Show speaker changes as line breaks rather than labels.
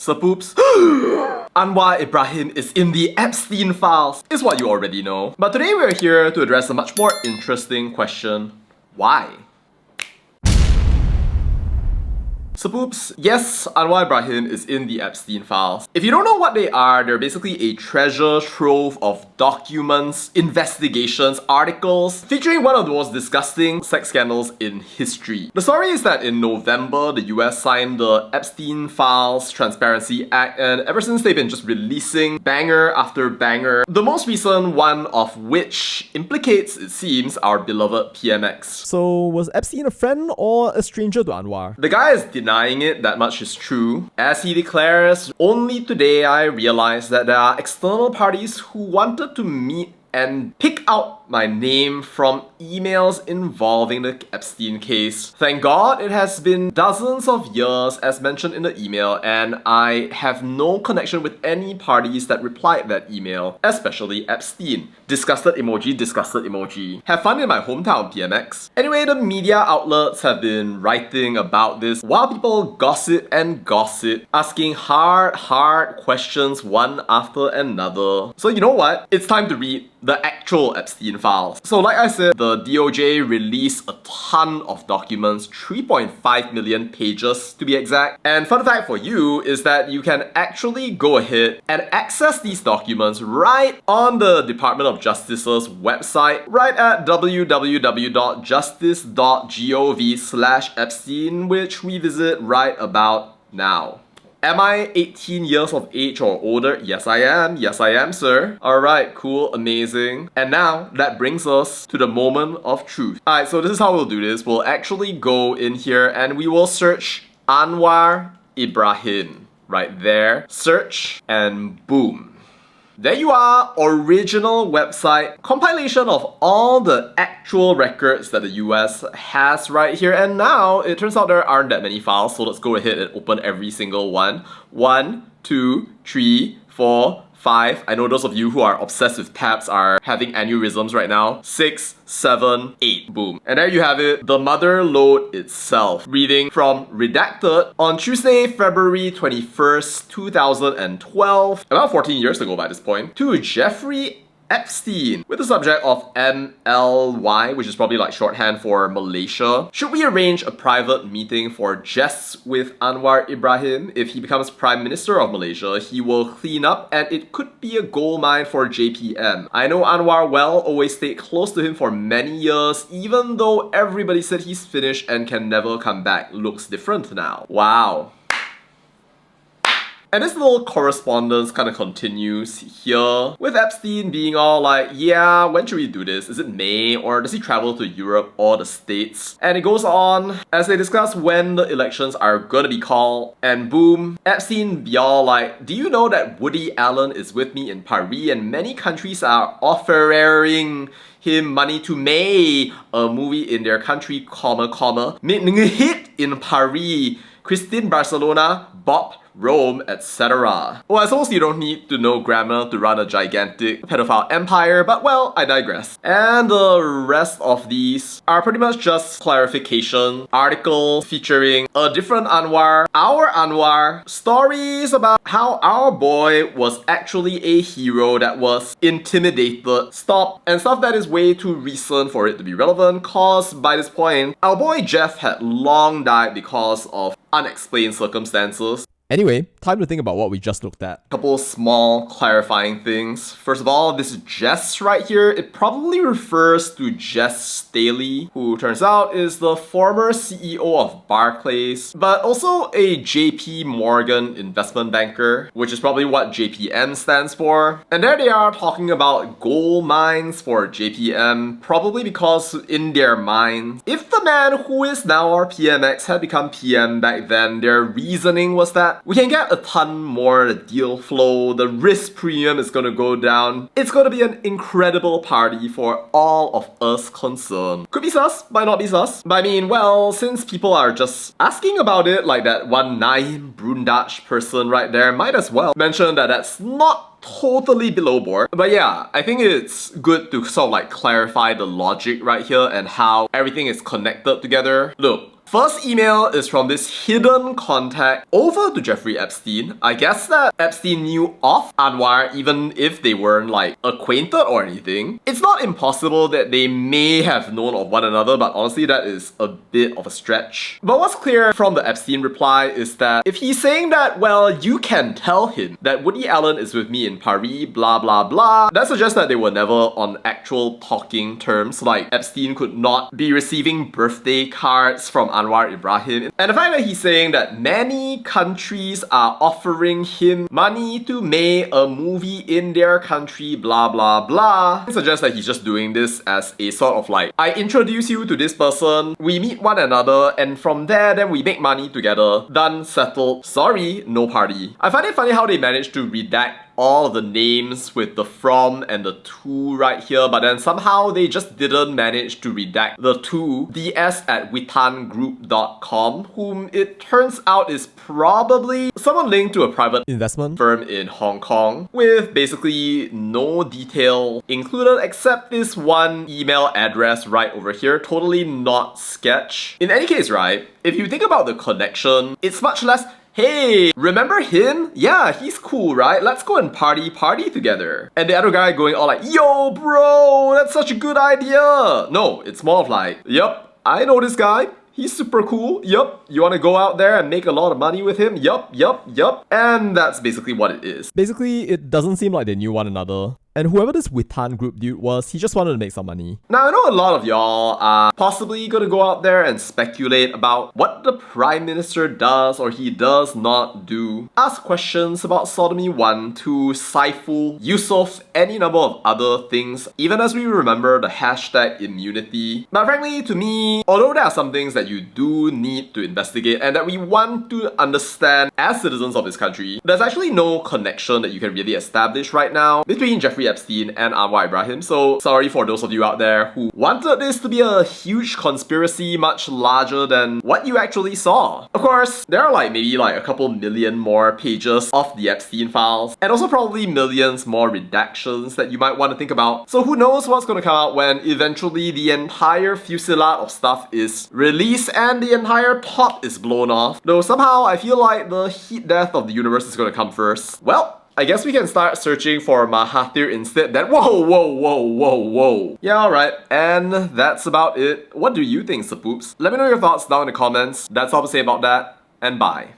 So poops, Anwar Ibrahim is in the Epstein Files, is what you already know. But today we're here to address a much more interesting question. Why? So poops, yes, Anwar Ibrahim is in the Epstein Files. If you don't know what they are, they're basically a treasure trove of documents, investigations, articles, featuring one of the most disgusting sex scandals in history. The story is that in November, the US signed the Epstein Files Transparency Act, and ever since they've been just releasing banger after banger, the most recent one of which implicates, it seems, our beloved PMX.
So was Epstein a friend or a stranger to Anwar?
The guy is denying it, that much is true. As he declares, only today I realized that there are external parties who wanted to meet and pick out my name from emails involving the Epstein case. Thank God it has been dozens of years as mentioned in the email, and I have no connection with any parties that replied that email, especially Epstein. Disgusted emoji, disgusted emoji. Have fun in my hometown, PMX. Anyway, the media outlets have been writing about this while people gossip and gossip, asking hard questions one after another. So you know what? It's time to read the actual Epstein Files. So like I said, the DOJ released a ton of documents, 3.5 million pages to be exact. And fun fact for you is that you can actually go ahead and access these documents right on the Department of Justice's website, right at www.justice.gov/Epstein, which we visit right about now. Am I 18 years of age or older? Yes, I am. Yes, I am, sir. Alright, cool, amazing. And now, that brings us to the moment of truth. Alright, so this is how we'll do this. We'll actually go in here and we will search Anwar Ibrahim. Right there. Search, and boom. There you are, original website, compilation of all the actual records that the US has right here, and now it turns out there aren't that many files, so let's go ahead and open every single one. 1, 2, 3, 4, 5. I know those of you who are obsessed with tabs are having aneurysms right now. 6, 7, 8. Boom. And there you have it, the mother lode itself. Reading from Redacted on Tuesday, February 21st, 2012, about 14 years ago by this point, to Jeffrey Epstein, with the subject of MLY, which is probably like shorthand for Malaysia. Should we arrange a private meeting for jests with Anwar Ibrahim? If he becomes Prime Minister of Malaysia, he will clean up and it could be a goldmine for JPM. I know Anwar well, always stayed close to him for many years, even though everybody said he's finished and can never come back. Looks different now. Wow. And this little correspondence kind of continues here, with Epstein being all like, yeah, when should we do this? Is it May? Or does he travel to Europe or the States? And it goes on as they discuss when the elections are gonna be called, and boom, Epstein be all like, do you know that Woody Allen is with me in Paris and many countries are offering him money to make a movie in their country, make a hit in Paris, Christine Barcelona, Bob Rome, etc. Well, I suppose you don't need to know grammar to run a gigantic pedophile empire, but well, I digress. And the rest of these are pretty much just clarification articles featuring a different Anwar, our Anwar, stories about how our boy was actually a hero that was intimidated, stopped, and stuff that is way too recent for it to be relevant, cause by this point, our boy Jeff had long died because of unexplained circumstances.
Anyway, time to think about what we just looked at.
Couple small clarifying things. First of all, this Jess right here, it probably refers to Jess Staley, who turns out is the former CEO of Barclays, but also a JP Morgan investment banker, which is probably what JPM stands for. And there they are talking about gold mines for JPM, probably because in their minds, if the man who is now our PMX had become PM back then, their reasoning was that we can get a ton more deal flow, the risk premium is gonna go down, it's gonna be an incredible party for all of us concerned. Could be sus, might not be sus. But I mean, well, since people are just asking about it, like that one Naim Brundage person right there, might as well mention that that's not totally below board. But yeah, I think it's good to sort of like clarify the logic right here and how everything is connected together. Look, First email is from this hidden contact over to Jeffrey Epstein. I guess that Epstein knew of Anwar even if they weren't like acquainted or anything. It's not impossible that they may have known of one another, but honestly that is a bit of a stretch. But what's clear from the Epstein reply is that if he's saying that, well, you can tell him that Woody Allen is with me in Paris, blah blah blah, that suggests that they were never on actual talking terms. Like Epstein could not be receiving birthday cards from Anwar Ibrahim. And the fact that he's saying that many countries are offering him money to make a movie in their country, blah blah blah, suggests that he's just doing this as a sort of like, I introduce you to this person, we meet one another, and from there then we make money together. Done, settled, sorry, no party. I find it funny how they managed to redact all of the names with the from and the to right here, but then somehow they just didn't manage to redact the to ds@witangroup.com, whom it turns out is probably someone linked to a private
Investment
firm in Hong Kong, with basically no detail included except this one email address right over here, totally not sketch. In any case, right, if you think about the connection, it's much less, hey, remember him? Yeah, he's cool, right? Let's go and party together. And the other guy going all like, yo bro, that's such a good idea. No, it's more of like, yep, I know this guy. He's super cool. Yup. You want to go out there and make a lot of money with him? Yup. And that's basically what it is.
Basically, it doesn't seem like they knew one another. And whoever this Witan group dude was, he just wanted to make some money.
Now, I know a lot of y'all are possibly gonna go out there and speculate about what the Prime Minister does or he does not do. Ask questions about Sodomy 1, 2, Saiful, Yusuf, any number of other things, even as we remember the hashtag immunity. But frankly, to me, although there are some things that you do need to investigate and that we want to understand as citizens of this country, there's actually no connection that you can really establish right now between Jeffrey Epstein and Anwar Ibrahim, so sorry for those of you out there who wanted this to be a huge conspiracy much larger than what you actually saw. Of course, there are maybe a couple million more pages of the Epstein Files, and also probably millions more redactions that you might want to think about, so who knows what's gonna come out when eventually the entire fusillade of stuff is released and the entire top is blown off. Though somehow I feel like the heat death of the universe is gonna come first. Well, I guess we can start searching for Mahathir instead. Then whoa. Yeah, alright. And that's about it. What do you think, Sapoops? Let me know your thoughts down in the comments. That's all to say about that, and bye.